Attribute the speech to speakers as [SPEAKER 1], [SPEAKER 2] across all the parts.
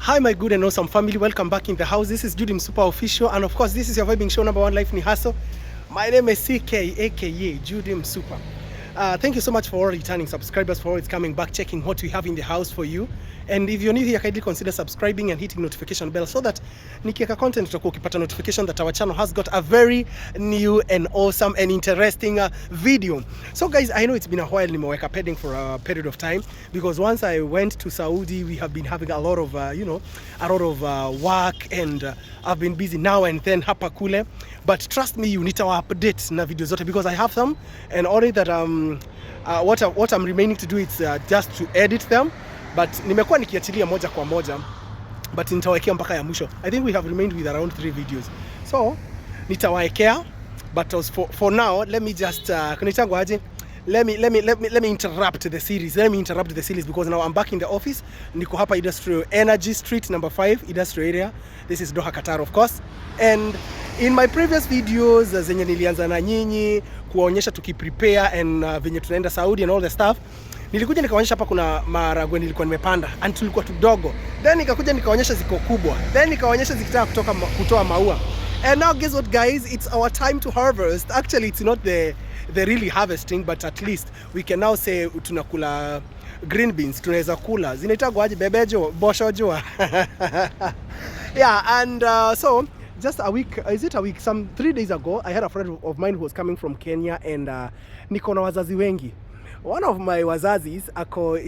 [SPEAKER 1] Hi my good and awesome family, welcome back in the house. This is Judy Msupa Official, and of course this is your vibing show number 1, Life ni Hustle. My name is CK aka Judy Msupa. Thank you so much for all returning subscribers, for always coming back, checking what we have in the house for you. And if you're new here, kindly consider subscribing and hitting notification bell so that nikiweka content utakuwa ukipata notification that our channel has got a very new and awesome and interesting video. So guys, I know it's been a while nimeweka pending for a period of time because once I went to Saudi, we have been having a lot of work, and I've been busy now and then hapa kule. But trust me, you need our updates na video zote because I have some, and only that what I'm remaining to do is just to edit them. But nimekuwa nikiachilia moja kwa moja, but nitawekea mpaka ya mwisho. I think we have remained with around 3 videos, so nitawekea. But for now, let me just let me interrupt the series. Let me interrupt the series because now I'm back in the office. Niko hapa Industrial Energy Street number 5, industrial area. This is Doha, Qatar, of course. And in my previous videos zenye nilianza na nyinyi kuonyesha tukiprepare and venye tunaenda Saudi and all the stuff, nilikuja nikaonyesha hapa kuna maharagwe nilikuwa nimepanda and tulikuwa tudogo, then nikakuja nikaonyesha ziko kubwa, then nikaonyesha zikitaka kutoa maua. And now guess what guys, it's our time to harvest. Actually it's not the really harvesting, but at least we can now say tunakula green beans, tunaweza kula zinaitwa aje, bebejo, boshojo. Yeah, and so just a week, some 3 days ago, I had a friend of mine who was coming from Kenya, and niko na wazazi wengi. One of my wazazis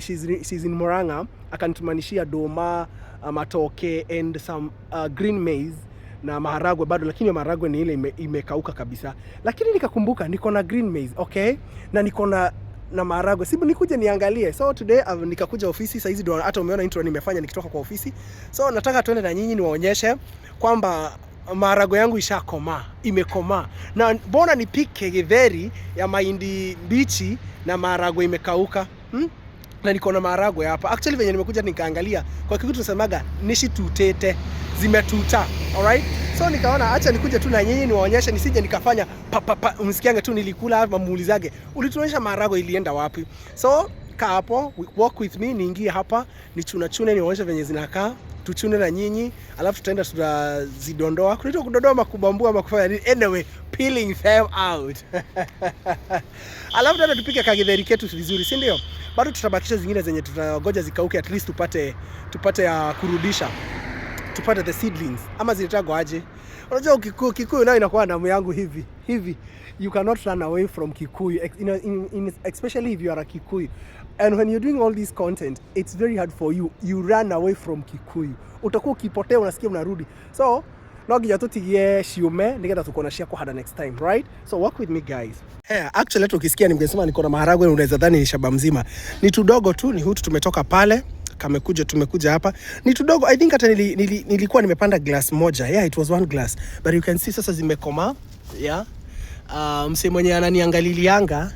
[SPEAKER 1] she's in Murang'a, akanitumanishia doma, matoke and some green maize na maharagwe bado, lakini maharagwe ni ile imekauka kabisa. Lakini nikakumbuka niko na green maize, okay? Na niko na maharagwe. Sibu nikuje niangalie. So today nikakuja ofisi, sasa hizi hata umeona intro nimefanya nikitoka kwa ofisi. So nataka tuende na nyinyi niwaonyeshe kwamba maharagwe yangu ishakomaa, imekomaa. Na mbona nipike githeri ya mahindi mbichi na maharagwe imekauka? Na niko na maharagwe hapa. Actually venye nimekuja nikaangalia, kwa kitu tunasemaga nishi tutete, zimetuta. Alright? So nikaona acha nikuje tu na nyinyi niwaonyeshe, nisije nikafanya msikiange tu nilikula hapa muulizage ulituonyesha maharagwe ilienda wapi. So kaa hapo, walk with me, niingie hapa, nichune niwaonyeshe venye zinakaa. Tuchune na nyinyi, alafu tutaenda tutazidondoa. Kunaitwa kudodoma, kubambua ama kufanya nini? Anyway, peeling them out. Alafu tutaenda tupike kagitheri ketu vizuri, si ndio? Bado tutabakisha zingine zenye tutagoja zikauke, at least tupate kurudisha. Tupate the seedlings. Ama zilitagwa aje? Unajua Kikuyu nayo inakuwa damu yangu hivi. You cannot run away from Kikuyu, especially if you are a Kikuyu. And when you're doing all this content, it's very hard for you. You run away from Kikuyu. Utakuwa ukipotea, unasikia unarudi. So, nogija tutigie shiume, nigeta tukona share kwa hada next time, right? So work with me guys. Actually hata ukisikia nimesema niko na maharagwe unaweza dhani ni shamba mzima. Ni tudogo tu, ni hutu tumetoka pale. Tumekuja hapa. Ni tudogo. I think hata nilikuwa nimepanda glass moja. Yeah, it was 1 glass. But you can see sasa zimekoma. Yeah. Mse mwenye ananiangalilianga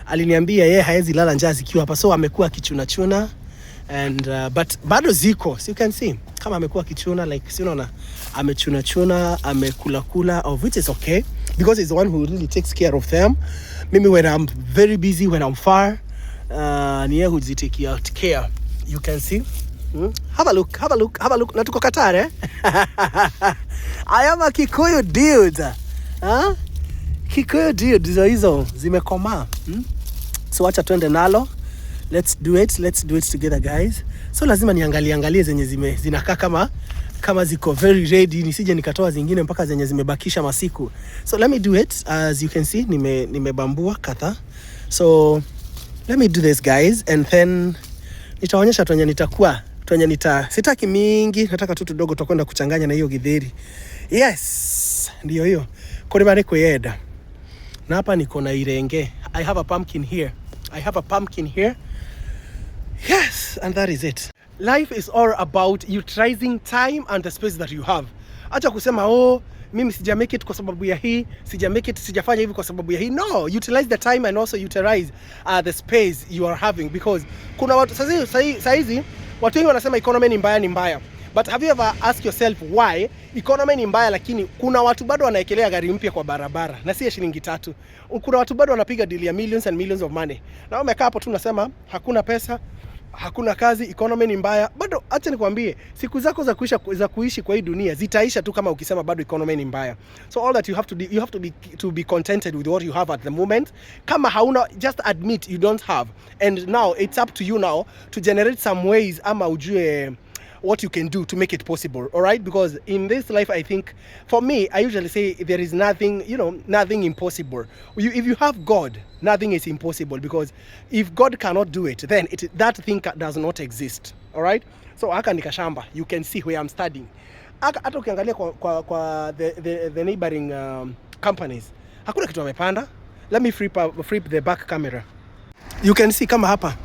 [SPEAKER 1] aliniambia yeye haezi lala njaa zikiwa hapa, so amekuwa kichuna and but bado ziko, so you can see kama amekuwa kichuna, like si unaona amechuna amekula, of which is okay because he's the one who really takes care of them. Mimi when I'm very busy, when I'm far, ni yeye who take care. You can see. Have a look. Na tuko Qatar, eh? I am a Kikuyu dude. Kikuyu dude, hizo zimekomaa. So acha tuende nalo. Let's do it together guys. So lazima niangalie zenye zinakaa kama ziko very ready, nisije nikatoa zingine mpaka zenye zimebakisha masiku. So let me do it. As you can see, nimebambua kadhaa. So let me do this guys, and then nitaonyesha sitaki mingi, nataka tu tudogo tutakwenda kuchanganya na hiyo githeri. Yes, ndio hiyo. Kore bare kwenda. Na hapa niko na irenge. I have a pumpkin here. Yes, and that is it. Life is all about utilizing time and the space that you have. Acha kusema mimi sija make it kwa sababu ya hii, sijafanya hivi kwa sababu ya hii. No, utilize the time and also utilize the space you are having, because kuna watu saizi watu wengi wanasema economy ni mbaya. But have you ever asked yourself why economy ni mbaya lakini kuna watu bado wanaekelea gari mpya kwa barabara na si shilingi 3? Kuna watu bado wanapiga deal ya millions and millions of money. Na umekaa hapo tu unasema hakuna pesa, hakuna kazi, economy ni mbaya. Bado acha nikwambie, siku zako za kuishi kwa hii dunia zitaisha tu kama ukisema bado economy ni mbaya. So all that you have to do, you have to be contented with what you have at the moment. Kama hauna, just admit you don't have, and now it's up to you now to generate some ways ama ujue what you can do to make it possible. All right, because in this life, I think for me, I usually say there is nothing, nothing impossible. If you have God, nothing is impossible, because if God cannot do it, then that thing does not exist. All right, so haka ni kashamba, you can see where I'm studying. Hata ukiangalia kwa the neighboring companies, hakuna kitu wamepanda. Let me flip the back camera. You can see kama hapa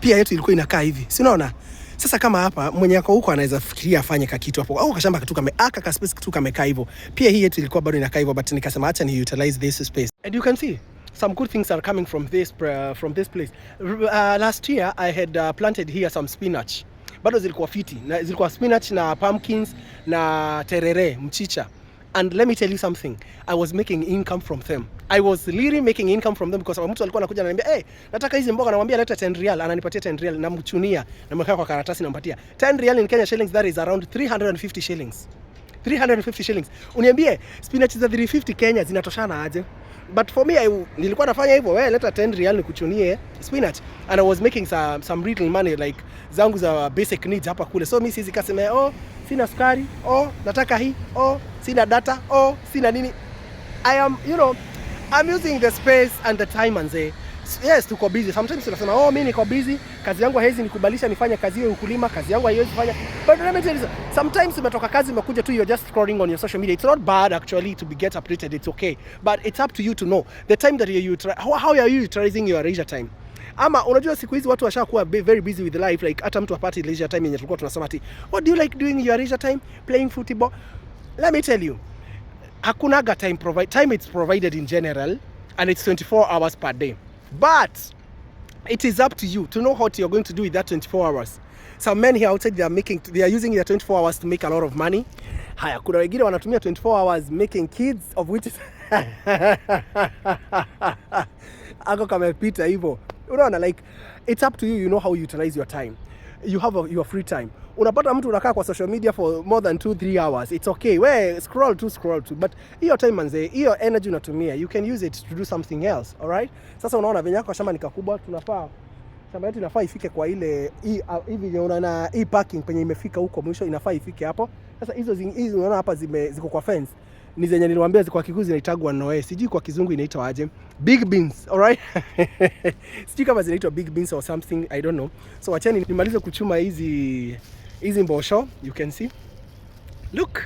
[SPEAKER 1] pia yetu ilikuwa inakaa hivi, si unaona? Sasa kama hapa mwenye yako huko anaweza fikiria afanye kitu hapo, au kashamba kitu kama ka space kitu kama kaa hivyo. Pia hii yetu ilikuwa bado inakaa hivyo, but nikasema acha ni utilize this space. And you can see some good things are coming from this place. Last year I had planted here some spinach. Bado zilikuwa fiti, na zilikuwa spinach na pumpkins na terere, mchicha. And let me tell you something, I was making income from them. I was literally making income from them, because mtu alikuwa anakuja ananiambia, "Hey, nataka hizi mboga," namwambia leta 10 real, ananipatia 10 real, namchunia, namweka kwa karatasi nampatia. 10 real in Kenya shillings, that is around 350 shillings. 350 shillings. Uniambie spinach za 350 Kenya zinatoshana aje? But for me, nilikuwa nafanya hivyo, wewe leta 10 real nikuchunie spinach, and I was making some little money, like zangu za basic needs hapa kule. So mimi sisi kasema, sina sukari, nataka hii, sina data, sina nini. I'm using the space and the time and say, yes, tuko busy. Sometimes tunasema, mimi niko busy, kazi yangu haiwezi nikubalisha nifanye kazi hiyo ukulima, kazi yangu haiwezi fanya. But let me tell you, sometimes umetoka kazi umekuja tu, you're just scrolling on your social media. It's not bad actually to get updated, it's okay. But it's up to you to know the time that how are you utilizing your leisure time. Ama unajua siku hizi watu washakuwa very busy with life, like hata mtu apati leisure time yenye tulikuwa tunasema ati, what do you like doing in your leisure time? Playing football. Let me tell you, hakunaga time it's provided in general, and it's 24 hours per day. But it is up to you to know what you're going to do with that 24 hours. Some men here outside, they are using their 24 hours to make a lot of money. Haya, kuna wengine wanatumia 24 hours making kids, of which is ako kamepita hivyo. Unaona, like it's up to you, you know how you utilize your time. You have your free time. Unapata mtu unakaa kwa social media for more than 2-3 hours. It's okay. We scroll to. But hiyo time manze, hiyo energy unatumia, you can use it to do something else. All right? Sasa unaona venye yako shamba ni kakubwa, tunafaa shamba yetu inafaa ifike kwa ile hivi unaona hii parking penye imefika huko mwisho, inafaa ifike hapo. Sasa hizo unaona hapa ziko kwa fence. Ni zenye niliwaambia kwa Kikuyu zinaitagwa noe. Sijui kwa Kizungu inaitwa aje. Big beans, all right? Sijui kama zinaitwa big beans or something, I don't know. So acheni nimalize kuchuma hizi mbosho, you can see. Look.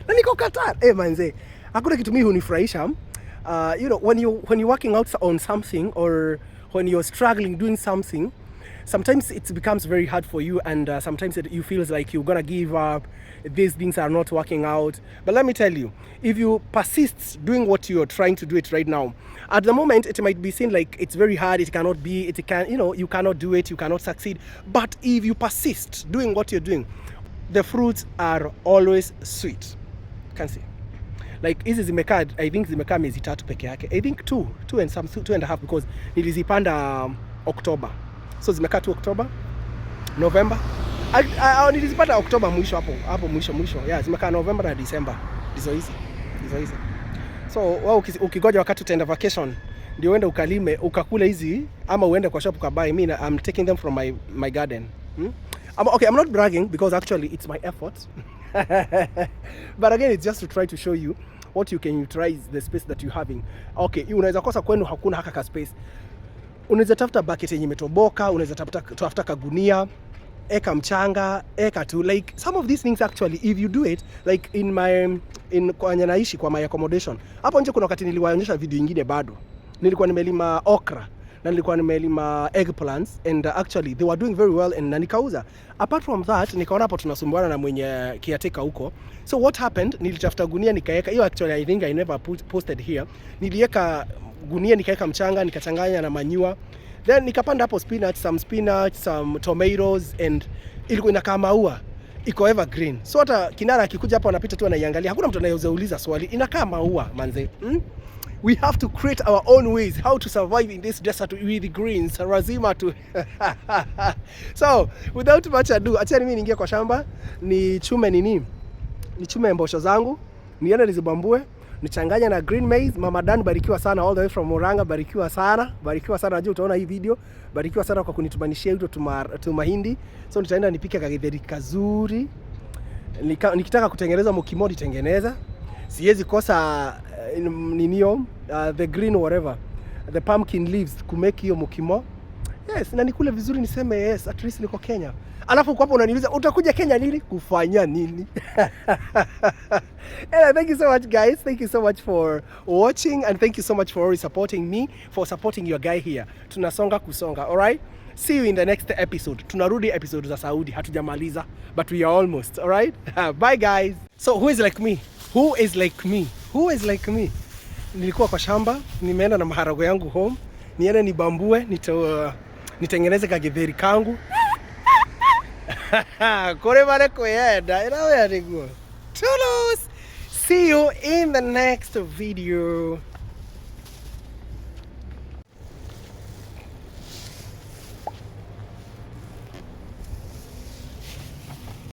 [SPEAKER 1] Na niko Qatar. Manze. Hakuna kitu mimi hunifurahisha. When you're working out on something, or when you're struggling doing something, sometimes it becomes very hard for you, and sometimes you feel like you're gonna give up, these things are not working out. But let me tell you, if you persist doing what you're trying to do it right now, at the moment it might be seen like it's very hard, you cannot do it, you cannot succeed. But if you persist doing what you're doing, the fruits are always sweet. You can see. Like hizi zimekaa, I think zimekaa miezi 3 peke yake. I think 2 and a half, because nilizipanda October. So zimekaa tu October, November. Nilizipata October mwisho hapo mwisho. Yeah, zimekaa November na December. Hizo hizi. So wao ukigoja wakati utaenda vacation ndio uende ukalime ukakule hizi, ama uende kwa shop ukabuy. I'm taking them from my garden. I'm not bragging, because actually it's my effort. But again, it's just to try to show you what you can utilize the space that you're having. Okay, unaweza kosa kwenu hakuna haka space. Unaweza tafuta bucket yenye imetoboka, unaweza tafuta kagunia, eka mchanga, eka tu, like some of these things actually, if you do it, like kwa naishi kwa my accommodation. Hapo nje kuna wakati niliwaonyesha video nyingine bado. Nilikuwa nimelima okra, na nilikuwa nimelima eggplants, and actually they were doing very well, and nikauza. Apart from that, nikaona hapo tunasumbuana na mwenye kiateka huko. So what happened, nilitafuta gunia nikaeka, hiyo actually I think I never posted here. Nilieka gunia, nikaeka mchanga, nikachanganya na manure. Then nikapanda hapo some tomatoes, and ilikuwa inakaa maua. Iko evergreen. So hata kinara akikuja hapo anapita tu anaiangalia. Hakuna mtu anayeuliza swali. Inakaa maua manze. we have to create our own ways how to survive in this desert with greens. Lazima tu so without much ado, acha mimi niingie kwa shamba nichume mbosho zangu, niende nizibambue, nichanganya na green maize. Mama Dan, barikiwa sana, all the way from Murang'a, barikiwa sana. Najua utaona hii video, barikiwa sana kwa kunitumanishia hizo mahindi. So nitaenda nipike kagitheri kazuri. Nikitaka kutengeneza mukimo nitengeneza. Siwezi kosa the green whatever, the pumpkin leaves kumake hiyo mukimo. Yes, na nikule vizuri niseme yes, at least niko Kenya. Alafu kwa hapo unaniuliza utakuja Kenya nini? Kufanya nini? And thank you so much guys. Thank you so much for watching, and thank you so much for always supporting me, for supporting your guy here. Tunasonga kusonga, all right? See you in the next episode. Tunarudi episode za Saudi, hatujamaliza, but we are almost, all right? Bye guys. So who is like me? Who is like me? Who is like me? Nilikuwa kwa shamba, nimeenda na maharagwe yangu home, niende nibambue, nitengeneze kagitheri kangu. Kore bale kwenda, ina wewe niguo. See you in the next video.